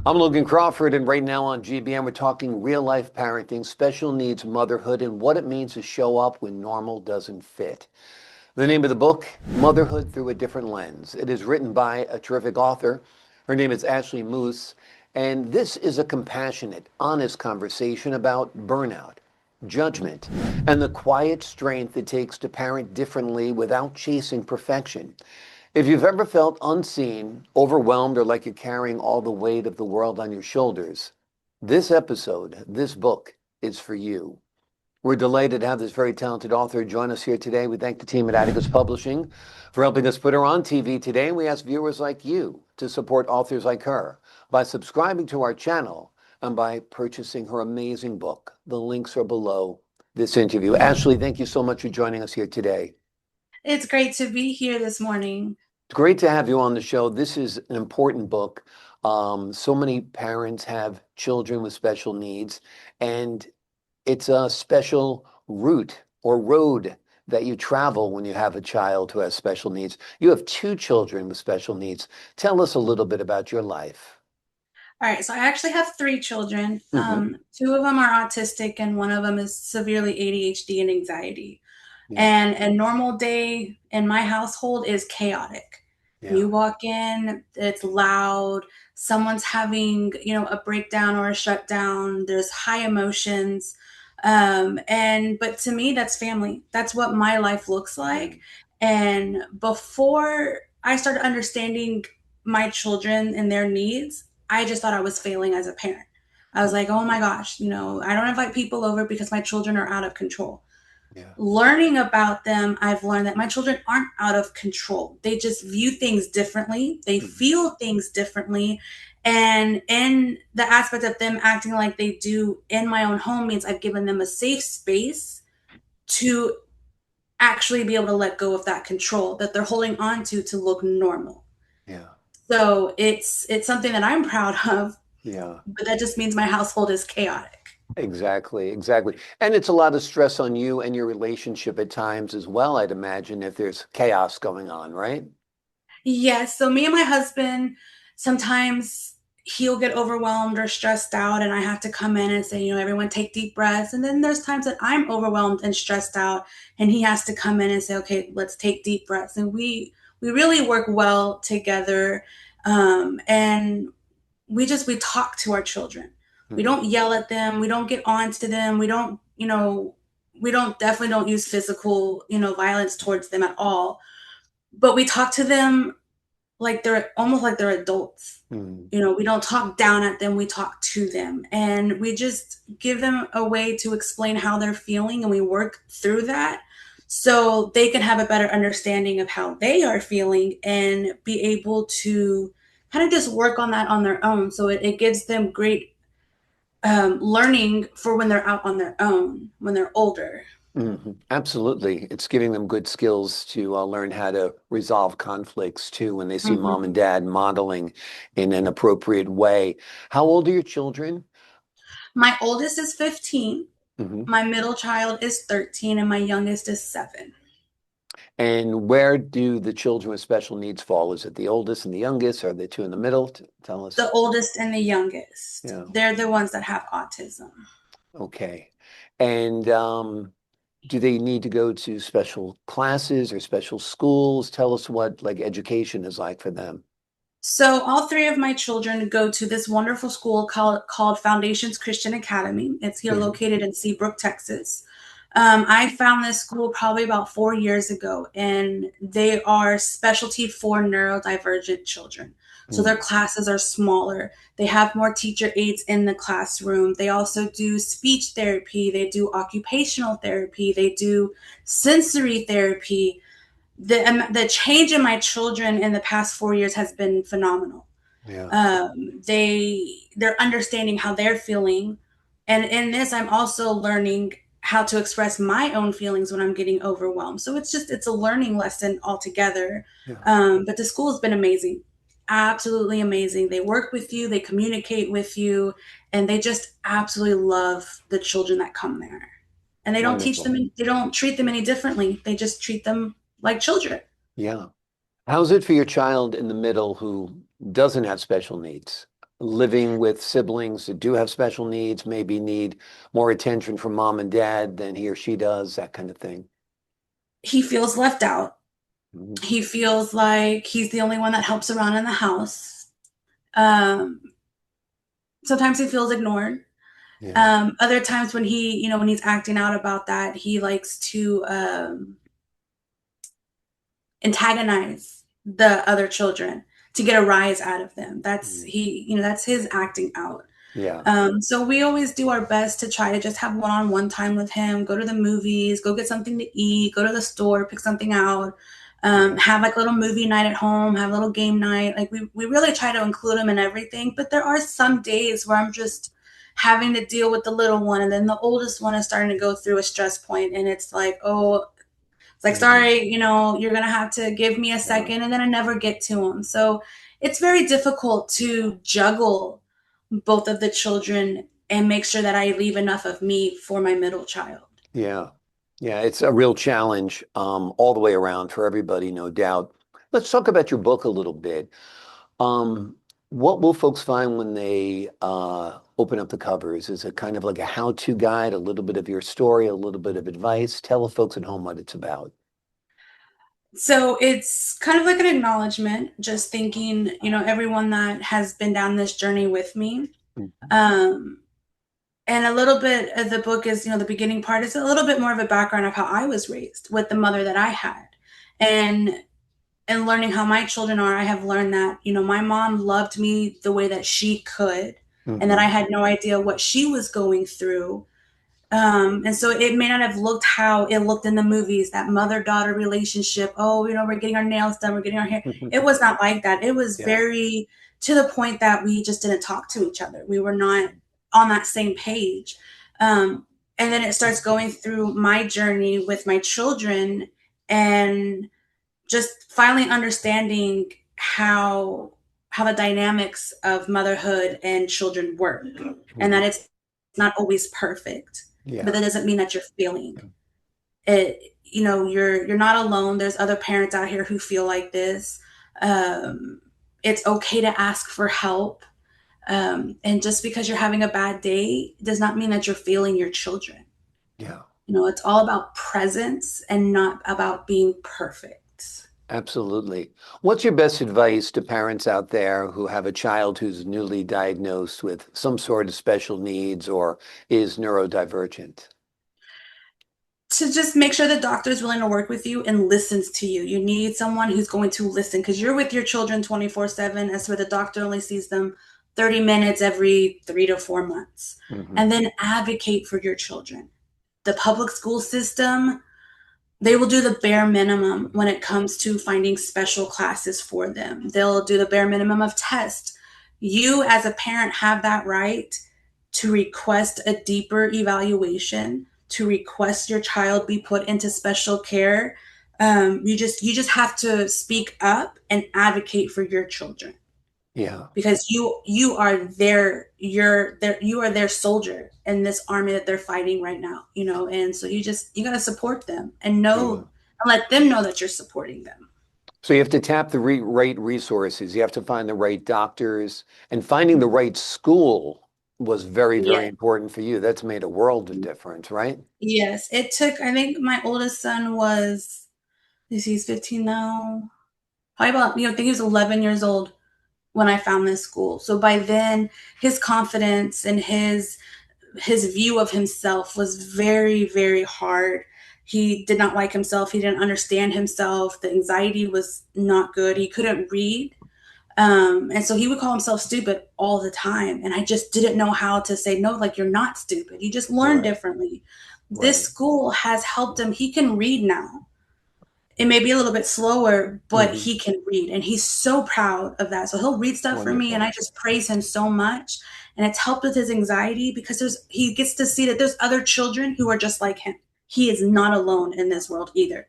I'm Logan Crawford, and right now on GBM, we're talking real life parenting, special needs motherhood, and what it means to show up when normal doesn't fit. The name of the book, Motherhood Through a Different Lens. It is written by a terrific author. Her name is Ashley Muhs, and this is a compassionate, honest conversation about burnout, judgment, and the quiet strength it takes to parent differently without chasing perfection. If you've ever felt unseen, overwhelmed, or like you're carrying all the weight of the world on your shoulders, this episode, this book, is for you. We're delighted to have this very talented author join us here today. We thank the team at Advocacy Publishing for helping us put her on TV today. And we ask viewers like you to support authors like her by subscribing to our channel and by purchasing her amazing book. The links are below this interview. Ashley, thank you so much for joining us here today. It's great to be here this morning. It's great to have you on the show. This is an important book. So many parents have children with special needs, and it's a special route or road that you travel when you have a child who has special needs. You have two children with special needs. Tell us a little bit about your life. All right, so I actually have three children. Hmm. Two of them are autistic, and one of them is severely ADHD and anxiety. Yeah, And a normal day in my household is chaotic. yeah. You walk in, it's loud. Someone's having, a breakdown or a shutdown. There's high emotions. But to me, that's family. That's what my life looks Yeah. like. And before I started understanding my children and their needs, I just thought I was failing as a parent. I was like, oh my gosh, I don't invite people over because my children are out of control. Yeah. Learning about them, I've learned that my children aren't out of control. They just view things differently, they Mhm. feel things differently. And in the aspect of them acting like they do in my own home means I've given them a safe space to actually be able to let go of that control that they're holding on to look normal. Yeah. So it's something that I'm proud of, Yeah. but that just means my household is chaotic. Exactly, exactly. And it's a lot of stress on you and your relationship at times as well, I'd imagine, if there's chaos going on, right? Yes. So me and my husband, sometimes he'll get overwhelmed or stressed out, and I have to come in and say, everyone take deep breaths. And then there's times that I'm overwhelmed and stressed out, and he has to come in and say, okay, let's take deep breaths. And we really work well together. And we talk to our children. We Hmm. don't yell at them. We don't get on to them. We don't definitely don't use physical, violence towards them at all. But we talk to them like they're almost like they're adults. Hmm. We don't talk down at them, we talk to them. And we just give them a way to explain how they're feeling, and we work through that so they can have a better understanding of how they are feeling and be able to kind of just work on that on their own. So it gives them great learning for when they're out on their own, when they're older. Absolutely. It's giving them good skills to learn how to resolve conflicts too when they see Mhm. mom and dad modeling in an appropriate way. How old are your children? My oldest is 15, Hmm. my middle child is 13, and my youngest is 7. And where do the children with special needs fall? Is it the oldest and the youngest? Are they two in the middle? Tell us. The oldest and the youngest. Yeah. They're the ones that have autism. Okay. And do they need to go to special classes or special schools? Tell us what like education is like for them. So all three of my children go to this wonderful school called Foundations Christian Academy. It's here Mhm. located in Seabrook, Texas. I found this school probably about 4 years ago, and they are specialty for neurodivergent children. So their Mm. classes are smaller. They have more teacher aides in the classroom. They also do speech therapy. They do occupational therapy. They do sensory therapy. The change in my children in the past 4 years has been phenomenal. Yeah. They're understanding how they're feeling, and in this, I'm also learning how to express my own feelings when I'm getting overwhelmed. So it's a learning lesson altogether. Yeah. But the school has been amazing, absolutely amazing. They work with you, they communicate with you, and they just absolutely love the children that come there. And Wonderful. they don't treat them any differently. They just treat them like children. Yeah. How's it for your child in the middle who doesn't have special needs? living with siblings that do have special needs, maybe need more attention from mom and dad than he or she does, that kind of thing. He feels left out. Mhm. He feels like he's the only one that helps around in the house. Um, Sometimes he feels ignored. Yeah. Other times when when he's acting out about that, he likes to antagonize the other children to get a rise out of them. That's Mhm. that's his acting out. Yeah. So we always do our best to try to just have one-on-one time with him, go to the movies, go get something to eat, go to the store, pick something out, Yeah. have like a little movie night at home, have a little game night. Like we really try to include him in everything. But there are some days where I'm just having to deal with the little one, and then the oldest one is starting to go through a stress point, and it's like, oh, it's like, Mhm. sorry, you're going to have to give me a Yeah. second. And then I never get to them. So it's very difficult to juggle both of the children and make sure that I leave enough of me for my middle child. Yeah. Yeah. It's a real challenge, all the way around for everybody, no doubt. Let's talk about your book a little bit. Um, what will folks find when they open up the covers? Is it kind of like a how-to guide, a little bit of your story, a little bit of advice? Tell the folks at home what it's about. So it's kind of like an acknowledgement, just thanking, everyone that has been down this journey with me. Mhm. Um, and a little bit of the book is, the beginning part is a little bit more of a background of how I was raised with the mother that I had. And and learning how my children are, I have learned that, my mom loved me the way that she could, and that I Mhm. had no idea what she was going through. And so it may not have looked how it looked in the movies, that mother daughter relationship. Oh, we're getting our nails done, we're getting our hair. It was not like that. It was Yeah. very to the point that we just didn't talk to each other. We were not on that same page. And then it starts going through my journey with my children, and just finally understanding how the dynamics of motherhood and children work, and Mhm. that it's not always perfect, but Yeah. that doesn't mean that you're failing it. You're not alone. There's other parents out here who feel like this. um, it's okay to ask for help, and just because you're having a bad day does not mean that you're failing your children. Yeah. It's all about presence and not about being perfect. Absolutely. What's your best advice to parents out there who have a child who's newly diagnosed with some sort of special needs or is neurodivergent? To just make sure the doctor is willing to work with you and listens to you. You need someone who's going to listen, because you're with your children 24/7, as where the doctor only sees them 30 minutes every 3 to 4 months. And Hmm. then advocate for your children. The public school system, they will do the bare minimum when it comes to finding special classes for them. They'll do the bare minimum of tests. You, as a parent, have that right to request a deeper evaluation, to request your child be put into special care. You just have to speak up and advocate for your children, Yeah. because you are their soldier in this army that they're fighting right now, and so you got to support them and Yeah. let them know that you're supporting them. So you have to tap the right resources. You have to find the right doctors, and finding the right school was very, very Yeah. important for you. That's made a world of difference, right? Yes, it took, I think my oldest son was, he's 15 now, probably about, I think he was 11 years old when I found this school. So by then his confidence and his view of himself was very, very hard. He did not like himself. He didn't understand himself. The anxiety was not good. He couldn't read. And so he would call himself stupid all the time. And I just didn't know how to say, no, like, you're not stupid. You just learn Right. differently. This Right. school has helped him. He can read now. It may be a little bit slower, but Hmm. he can read. And he's so proud of that. So he'll read stuff for me, and Wonderful. I just praise him so much. And it's helped with his anxiety, because he gets to see that there's other children who are just like him. He is not alone in this world either.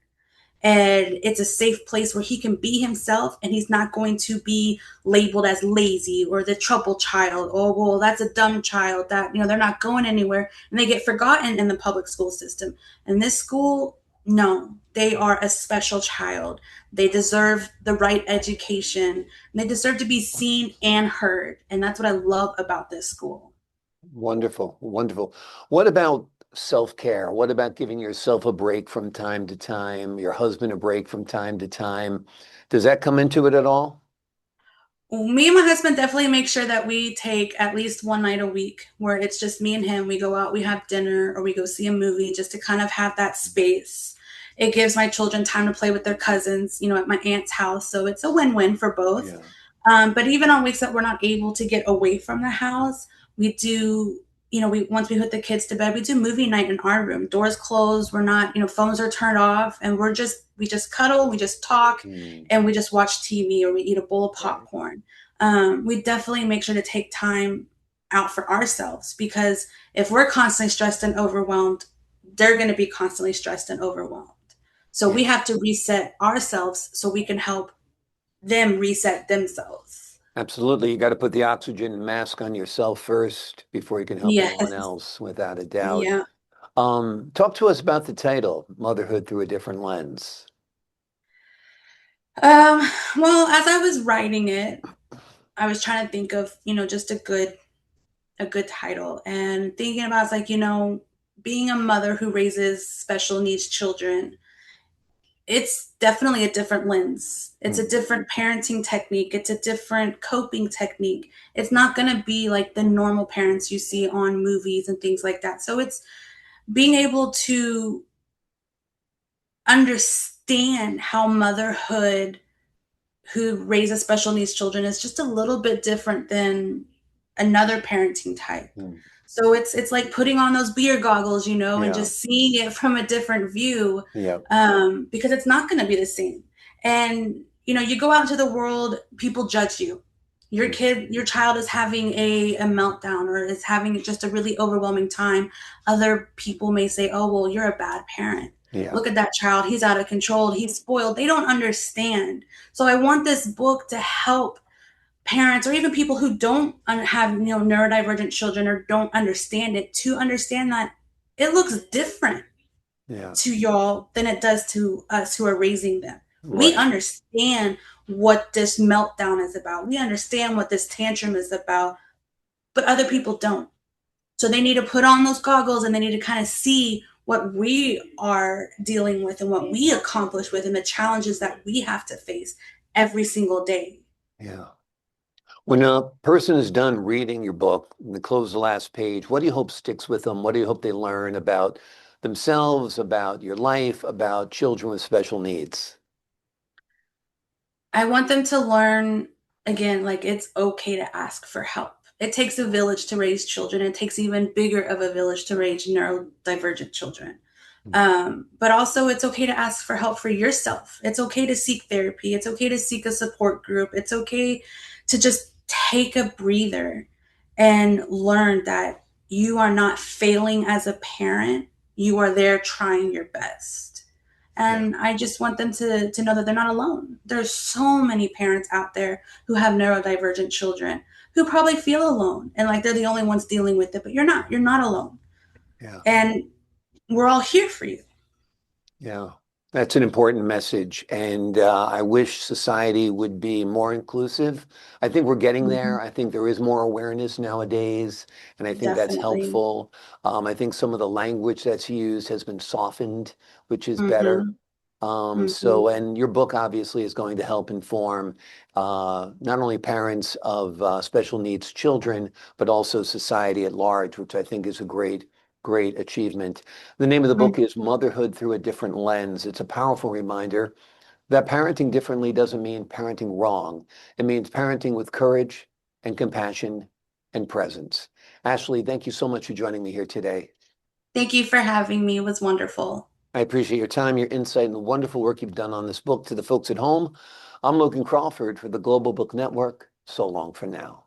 And it's a safe place where he can be himself, and he's not going to be labeled as lazy or the trouble child. Oh, well, that's a dumb child that, they're not going anywhere, and they get forgotten in the public school system. And this school, No, they are a special child. They deserve the right education. And they deserve to be seen and heard. And that's what I love about this school. Wonderful, wonderful. What about self-care? What about giving yourself a break from time to time, your husband a break from time to time? Does that come into it at all? Me and my husband definitely make sure that we take at least one night a week where it's just me and him. We go out, we have dinner, or we go see a movie just to kind of have that space. It gives my children time to play with their cousins, at my aunt's house. So it's a win-win for both. Yeah. But even on weeks that we're not able to get away from the house, we do, we once we put the kids to bed, we do movie night in our room. Doors closed, we're not, phones are turned off, and we just cuddle, we just talk, Mm, and we just watch TV or we eat a bowl of right. popcorn. We definitely make sure to take time out for ourselves because if we're constantly stressed and overwhelmed, they're going to be constantly stressed and overwhelmed. So we Yeah, have to reset ourselves so we can help them reset themselves. absolutely. You got to put the oxygen mask on yourself first before you can help anyone Yes. else, without a doubt. Yeah. Talk to us about the title, Motherhood Through a Different Lens. Um, well, as I was writing it, I was trying to think of, just a good title and thinking about it's like, being a mother who raises special needs children, it's definitely a different lens. It's a Mm, different parenting technique. It's a different coping technique. It's not going to be like the normal parents you see on movies and things like that. So it's being able to understand how motherhood who raises special needs children is just a little bit different than another parenting type. mm. So it's like putting on those beer goggles, and Yeah, just seeing it from a different view, yeah. because it's not going to be the same. And you go out into the world, people judge you. Mm, Your child is having a meltdown or is having just a really overwhelming time. Other people may say, "Oh, well, you're a bad parent. yeah, Look at that child. He's out of control. He's spoiled." They don't understand. So I want this book to help parents or even people who don't have neurodivergent children or don't understand it to understand that it looks different yeah. to y'all than it does to us who are raising them. We Right. understand what this meltdown is about. We understand what this tantrum is about, but other people don't. So they need to put on those goggles and they need to kind of see what we are dealing with and what we accomplish with and the challenges that we have to face every single day. Yeah. When a person is done reading your book, and they close the last page, what do you hope sticks with them? What do you hope they learn about themselves, about your life, about children with special needs? I want them to learn again, like it's okay to ask for help. It takes a village to raise children. It takes even bigger of a village to raise neurodivergent children. But also, it's okay to ask for help for yourself. It's okay to seek therapy. It's okay to seek a support group. It's okay to just take a breather and learn that you are not failing as a parent. You are there trying your best. Yeah, And I just want them to know that they're not alone. There's so many parents out there who have neurodivergent children who probably feel alone and like they're the only ones dealing with it, but you're not. You're not alone. yeah. And we're all here for you. Yeah, that's an important message. And I wish society would be more inclusive. I think we're getting there. Mhm. I think there is more awareness nowadays, and I think that's Definitely. helpful. I think some of the language that's used has been softened, which is better. Mhm. Mhm. And your book obviously is going to help inform not only parents of special needs children, but also society at large, which I think is a great, great achievement. The name of the book Mhm. is Motherhood Through a Different Lens. It's a powerful reminder that parenting differently doesn't mean parenting wrong. It means parenting with courage and compassion and presence. Ashley, thank you so much for joining me here today. Thank you for having me. It was wonderful. I appreciate your time, your insight, and the wonderful work you've done on this book. To the folks at home, I'm Logan Crawford for the Global Book Network. So long for now.